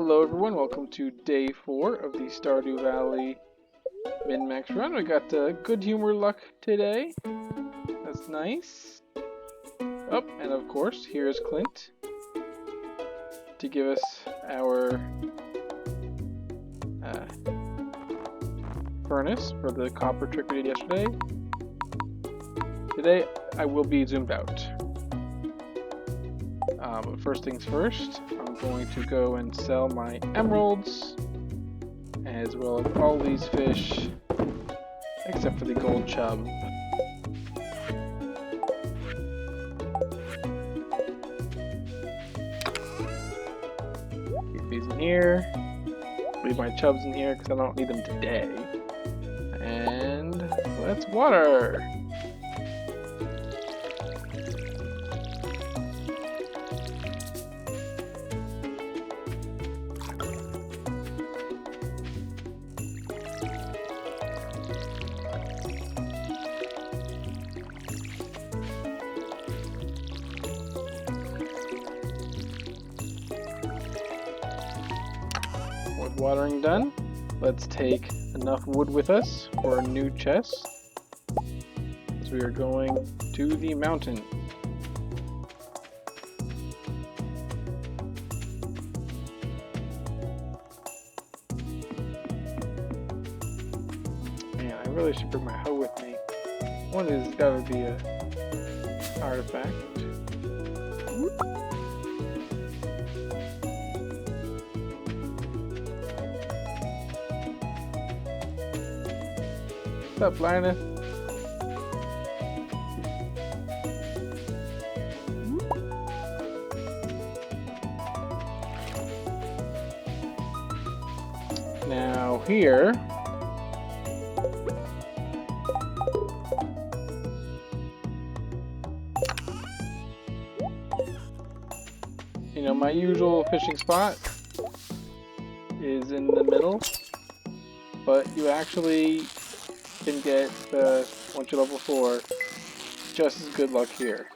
Hello everyone, welcome to day 4 of the Stardew Valley min-max run. We got good humor luck today. That's nice. Oh, and of course, here's Clint to give us our furnace for the copper trick we did yesterday. Today, I will be zoomed out. But first things first, I'm going to go and sell my emeralds, as well as all these fish, except for the gold chub. Keep these in here. Leave my chubs in here because I don't need them today. And let's water! With watering done, let's take enough wood with us for a new chest, as we are going to the mountain. Man, I really should bring my hoe with me. One is gotta be a artifact. What's up, Linus? Now here, you know, my usual fishing spot is in the middle, but you actually can get, once you're level 4, just as good luck here.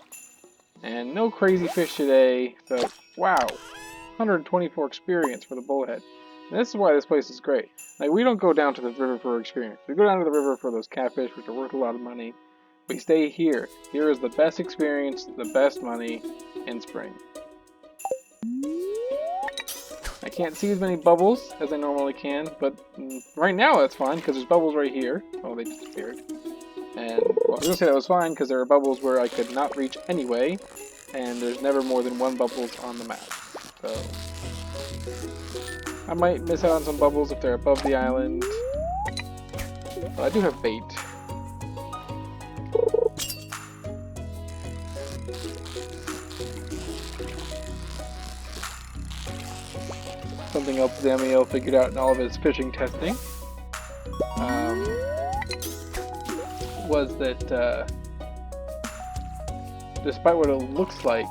And no crazy fish today, but wow, 124 experience for the bullhead. And this is why this place is great. Like, we don't go down to the river for experience. We go down to the river for those catfish, which are worth a lot of money. We stay here. Here is the best experience, the best money in spring. I can't see as many bubbles as I normally can, but right now that's fine because there's bubbles right here. Oh, they disappeared. And well, I was gonna say that was fine because there are bubbles where I could not reach anyway, and there's never more than one bubbles on the map. So I might miss out on some bubbles if they're above the island, but I do have bait. Something else Zamiel figured out in all of his fishing testing was that despite what it looks like,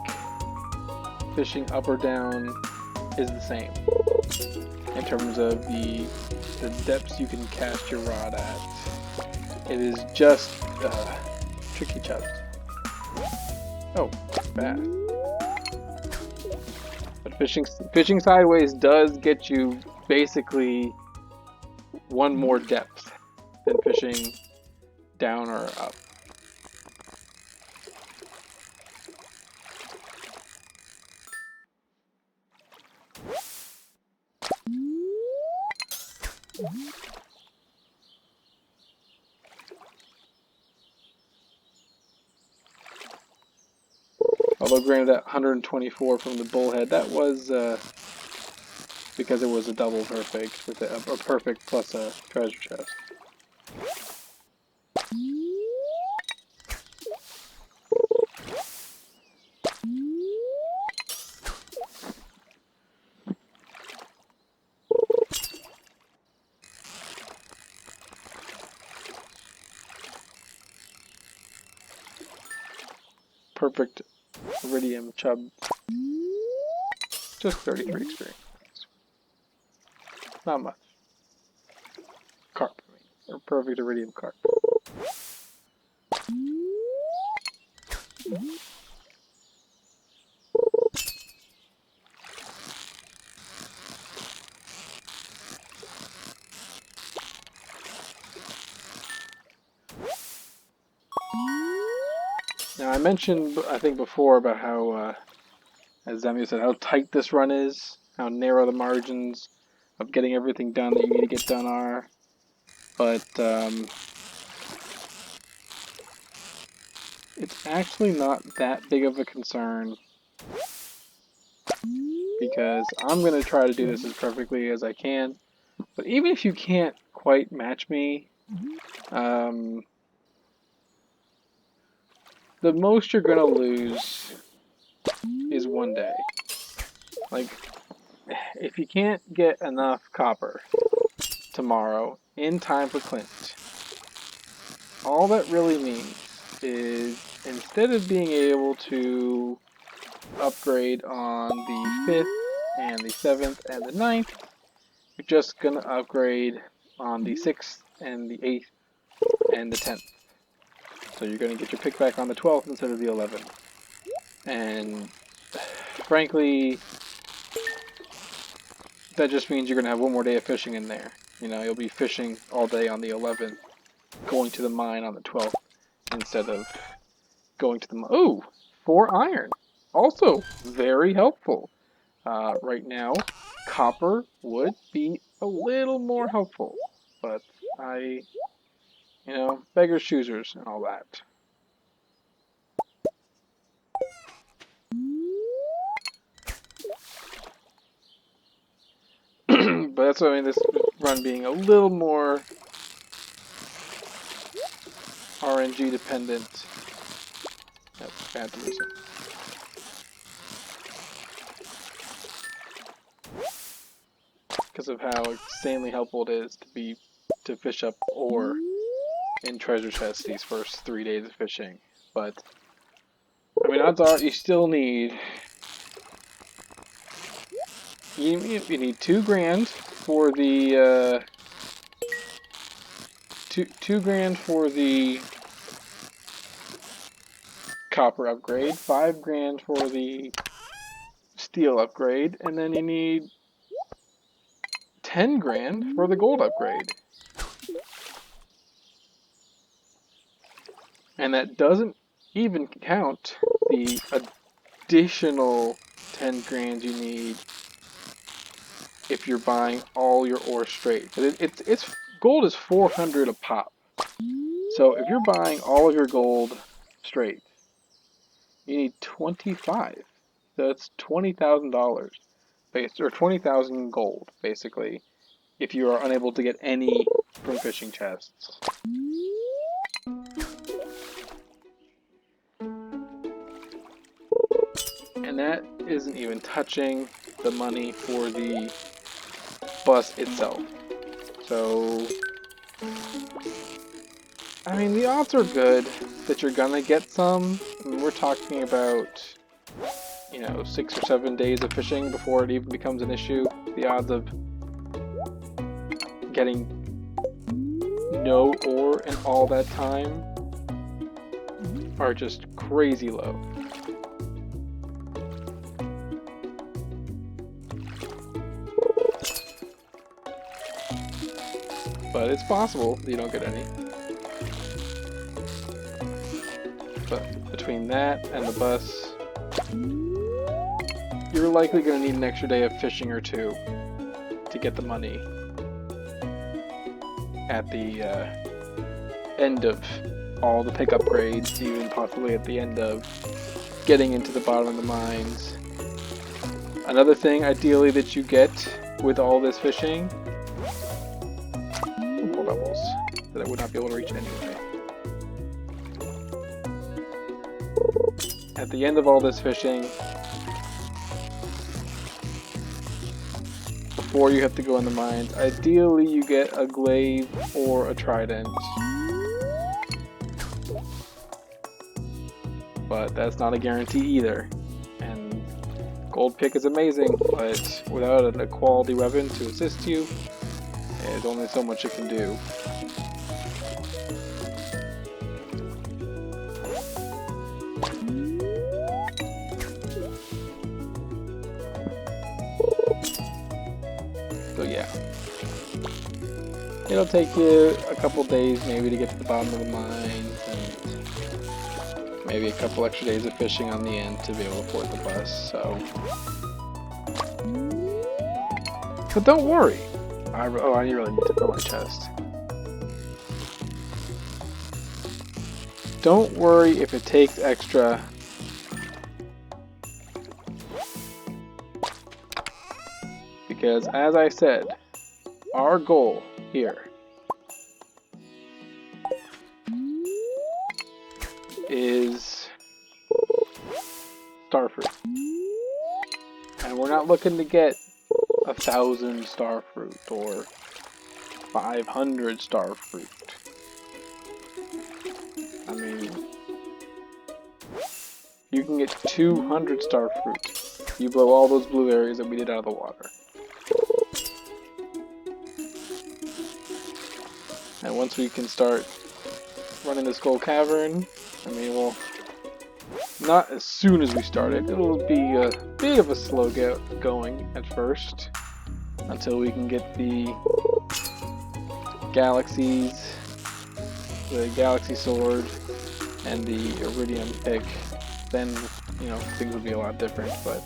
fishing up or down is the same in terms of the depths you can cast your rod at. It is just tricky chubs. Oh, bad. But fishing sideways does get you basically one more depth than fishing down or up. Although granted that 124 from the bullhead, that was because it was a double perfect with a perfect plus a treasure chest. Perfect iridium chub. Just 33 experience. Not much. Carp, I mean. Or perfect iridium carp. Now I mentioned, I think before, about how, as Zamio said, how tight this run is, how narrow the margins of getting everything done that you need to get done are. But it's actually not that big of a concern, because I'm going to try to do this as perfectly as I can. But even if you can't quite match me, the most you're going to lose is 1 day. Like, if you can't get enough copper tomorrow in time for Clint, all that really means is instead of being able to upgrade on the 5th and the 7th and the 9th, you're just going to upgrade on the 6th and the 8th and the 10th. So you're going to get your pick back on the 12th instead of the 11th. And frankly, that just means you're going to have 1 more day of fishing in there. You know, you'll be fishing all day on the 11th, going to the mine on the 12th, instead of going to the mine. Ooh, 4 iron. Also very helpful. Right now, copper would be a little more helpful, but beggars choosers and all that. But that's what I mean, this run being a little more RNG dependent. Yep, bad to lose it. Because of how insanely helpful it is to fish up ore in treasure chests these first 3 days of fishing. But I mean, odds are you still need you need $2,000 for the $2,000 for the copper upgrade, $5,000 for the steel upgrade, and then you need $10,000 for the gold upgrade. And that doesn't even count the additional $10,000 you need if you're buying all your ore straight. It's gold is 400 a pop. So if you're buying all of your gold straight, you need 25. So that's $20,000 or 20,000 gold basically, if you are unable to get any from fishing chests. And that isn't even touching the money for the bus itself. So, I mean, the odds are good that you're gonna get some. I mean, we're talking about, 6 or 7 days of fishing before it even becomes an issue. The odds of getting no ore in all that time are just crazy low. But it's possible that you don't get any. But between that and the bus, you're likely going to need an extra day of fishing or 2 to get the money at the end of all the pick upgrades, even possibly at the end of getting into the bottom of the mines. Another thing, ideally, that you get with all this fishing, more levels that I would not be able to reach anyway. At the end of all this fishing, before you have to go in the mines, ideally you get a glaive or a trident. But that's not a guarantee either. And gold pick is amazing, but without a quality weapon to assist you, there's only so much it can do. So yeah, it'll take you a couple days maybe to get to the bottom of the mines, and maybe a couple extra days of fishing on the end to be able to afford the bus, so. But don't worry. I really need to fill my chest. Don't worry if it takes extra. Because, as I said, our goal here is starfruit. And we're not looking to get 1,000 starfruit or 500 starfruit. I mean, you can get 200 starfruit. You blow all those blue areas that we did out of the water. And once we can start running the Skull Cavern, I mean, well, not as soon as we started. It'll be a bit of a slow going at first, until we can get the galaxies, the Galaxy Sword, and the Iridium pick. Then, you know, things will be a lot different, but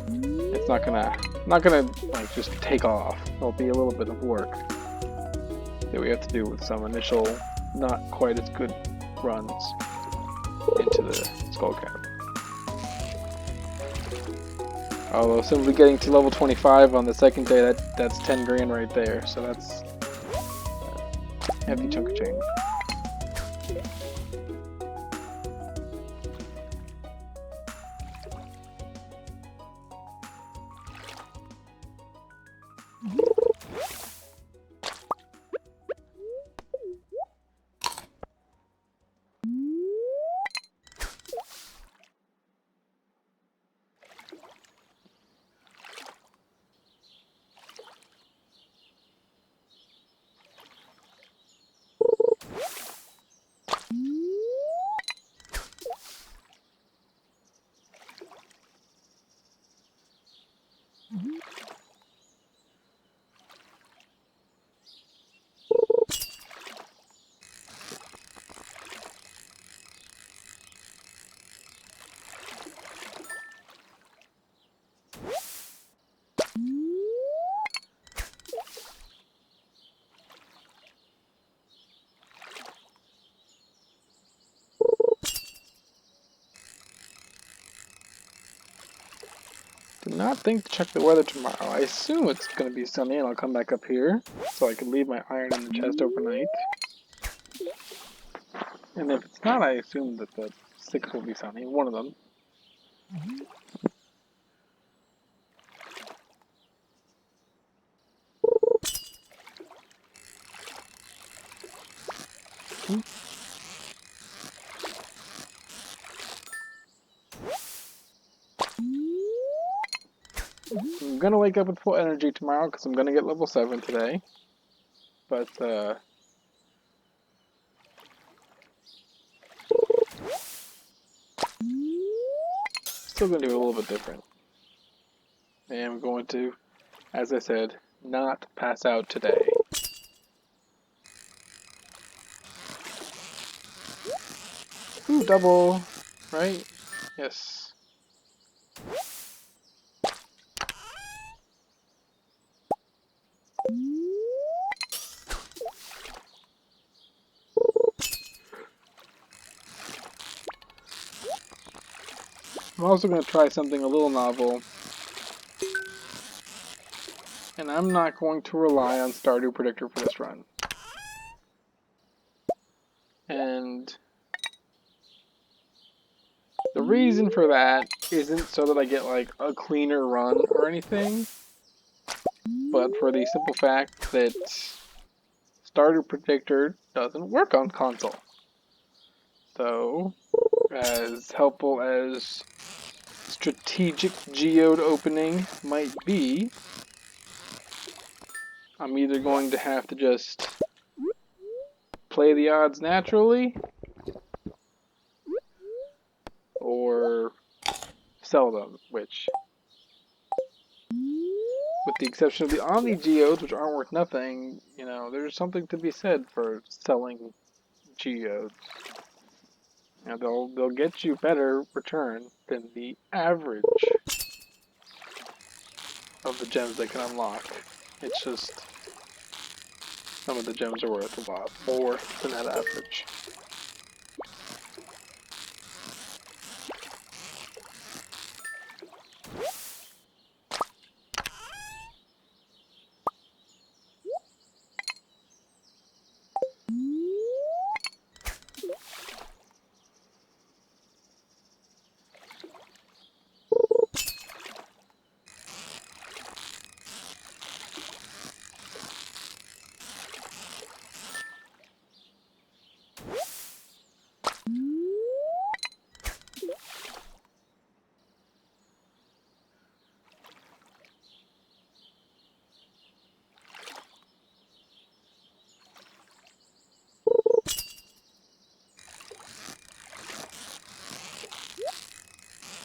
it's not gonna like just take off. It'll be a little bit of work that we have to do with some initial, not quite as good runs into the Skull Cavern. Although simply getting to level 25 on the second day, that's 10 grand right there, so that's a hefty chunk of change. Do not think to check the weather tomorrow. I assume it's going to be sunny and I'll come back up here so I can leave my iron in the chest overnight. And if it's not, I assume that the 6 will be sunny, one of them. I'm gonna wake up with full energy tomorrow because I'm gonna get level 7 today. But, still gonna do it a little bit different. And I'm going to, as I said, not pass out today. Ooh, double, right? Yes. I'm also going to try something a little novel. And I'm not going to rely on Stardew Predictor for this run. And the reason for that isn't so that I get like a cleaner run or anything, but for the simple fact that Stardew Predictor doesn't work on console. So, as helpful as strategic geode opening might be, I'm either going to have to just play the odds naturally or sell them, which, with the exception of the Omni geodes, which aren't worth nothing, you know, there's something to be said for selling geodes. And they'll get you better return than the average of the gems they can unlock. It's just some of the gems are worth a lot more than that average.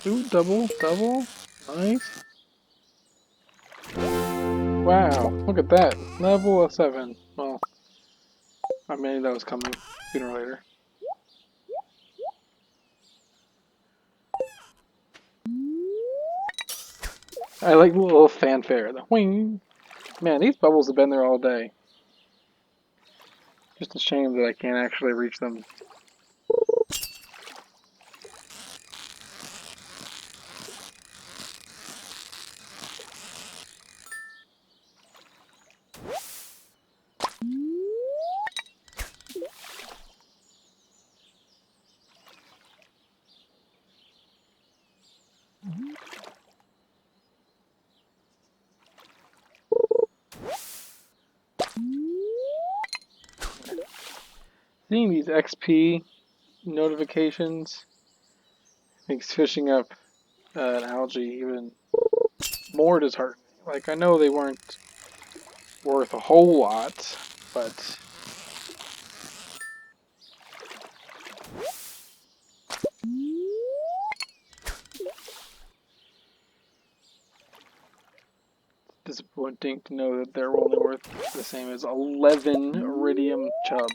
Ooh, double, double. Nice. Wow, look at that. Level of 7. Well, I knew that was coming sooner or later. I like the little fanfare. The wing. Man, these bubbles have been there all day. Just a shame that I can't actually reach them. Seeing these XP notifications makes fishing up an algae even more disheartening. Like, I know they weren't worth a whole lot, but disappointing to know that they're only worth the same as 11 iridium chub.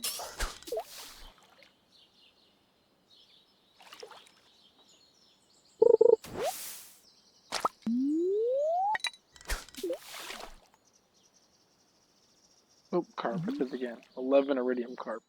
Oh, carp, it says again. 11 iridium carp.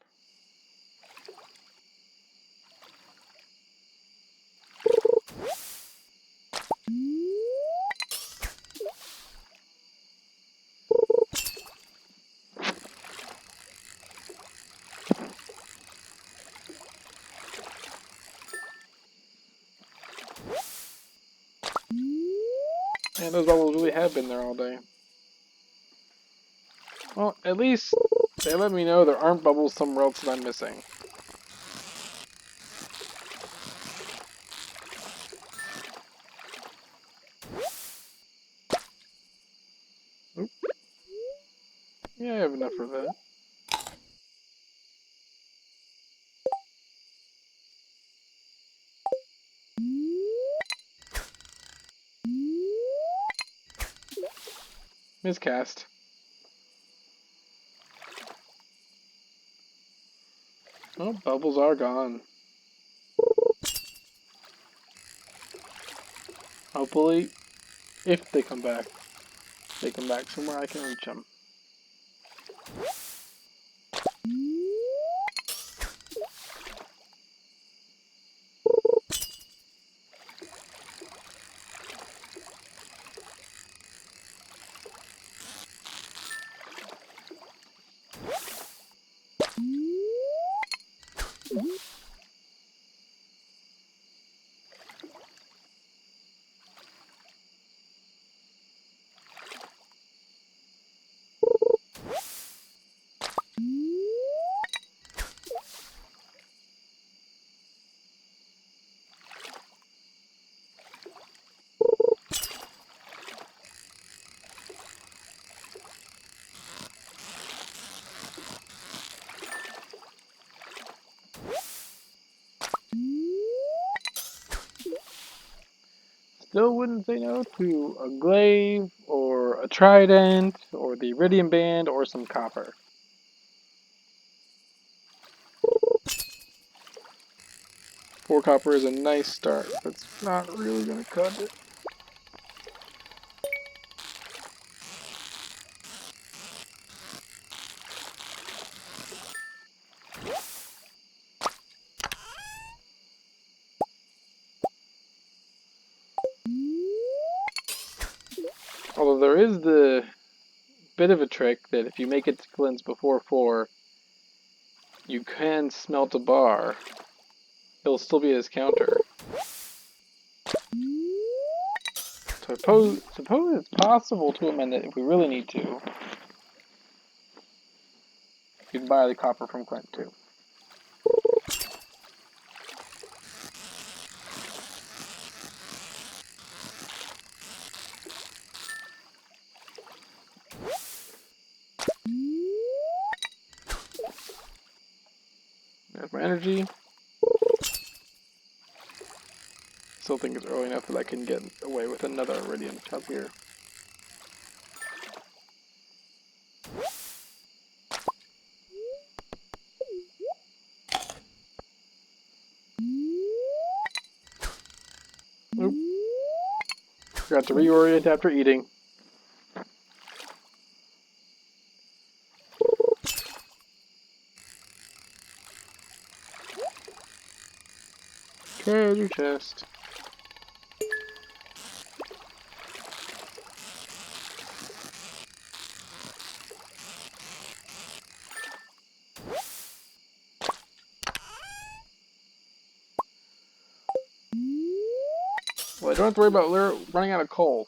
And those bubbles really have been there all day. Well, at least they let me know there aren't bubbles somewhere else that I'm missing. Oop. Yeah, I have enough for that. Miscast. Oh, bubbles are gone. Hopefully, if they come back somewhere I can reach them. Still wouldn't say no to a glaive, or a trident, or the iridium band, or some copper. 4 copper is a nice start, but it's not really going to cut it. Although there is the bit of a trick that if you make it to Glenn's before 4, you can smelt a bar. It'll still be his counter. So suppose it's possible to amend it if we really need to. You can buy the copper from Clint too. There's my energy. Still think it's early enough that I can get away with another iridium up here. Oop. Forgot to reorient after eating. Treasure chest. Well, I don't have to worry about running out of coal.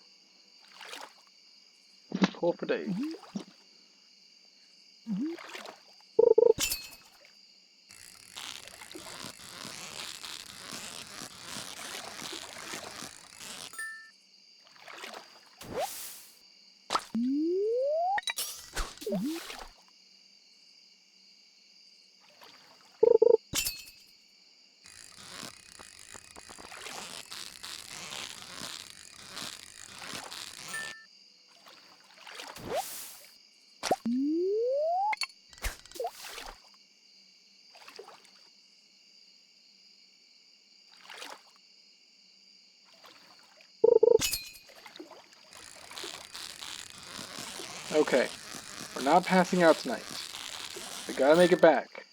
Coal for days. Okay, we're not passing out tonight. We gotta make it back.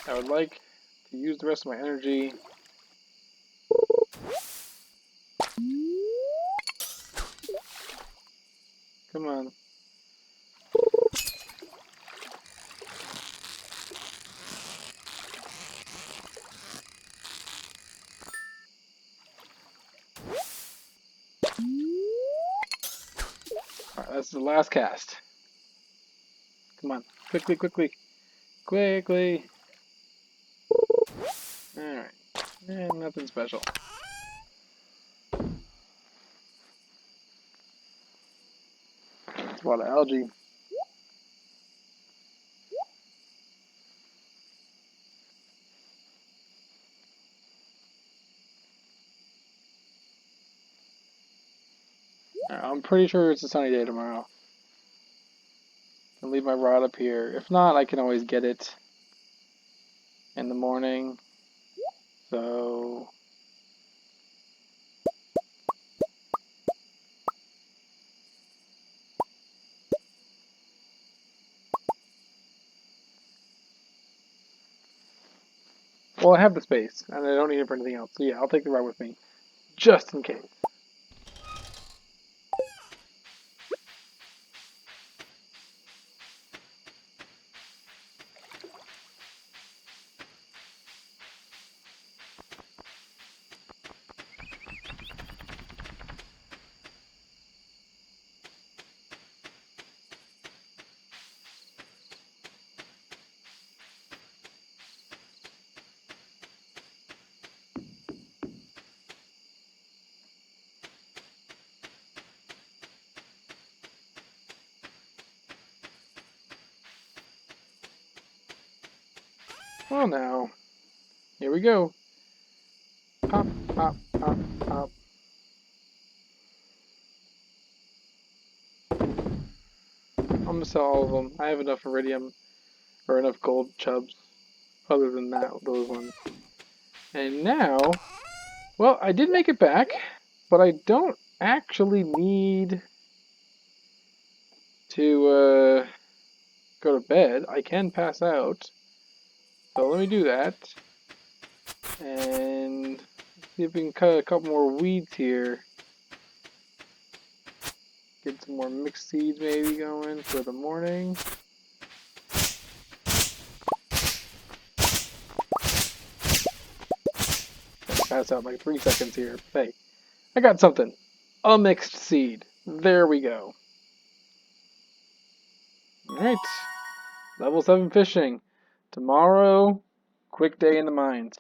I would like to use the rest of my energy. Come on. Alright, that's the last cast. Come on. Quickly, quickly. Quickly. Alright. Nothing special. It's a lot of algae. Alright, I'm pretty sure it's a sunny day tomorrow. I'll leave my rod up here. If not, I can always get it in the morning. So well, I have the space, and I don't need it for anything else. So yeah, I'll take the rod with me, just in case. Well, now, here we go. Pop, pop, pop, pop. I'm gonna sell all of them. I have enough iridium. or enough gold chubs other than those ones. And now, well, I did make it back, but I don't actually need to go to bed. I can pass out. So let me do that. And see if we can cut a couple more weeds here. Get some more mixed seeds maybe going for the morning. Pass out in like 3 seconds here. Hey, I got something. A mixed seed. There we go. Alright. Level 7 fishing. Tomorrow, quick day in the mines.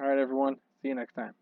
Alright, everyone. See you next time.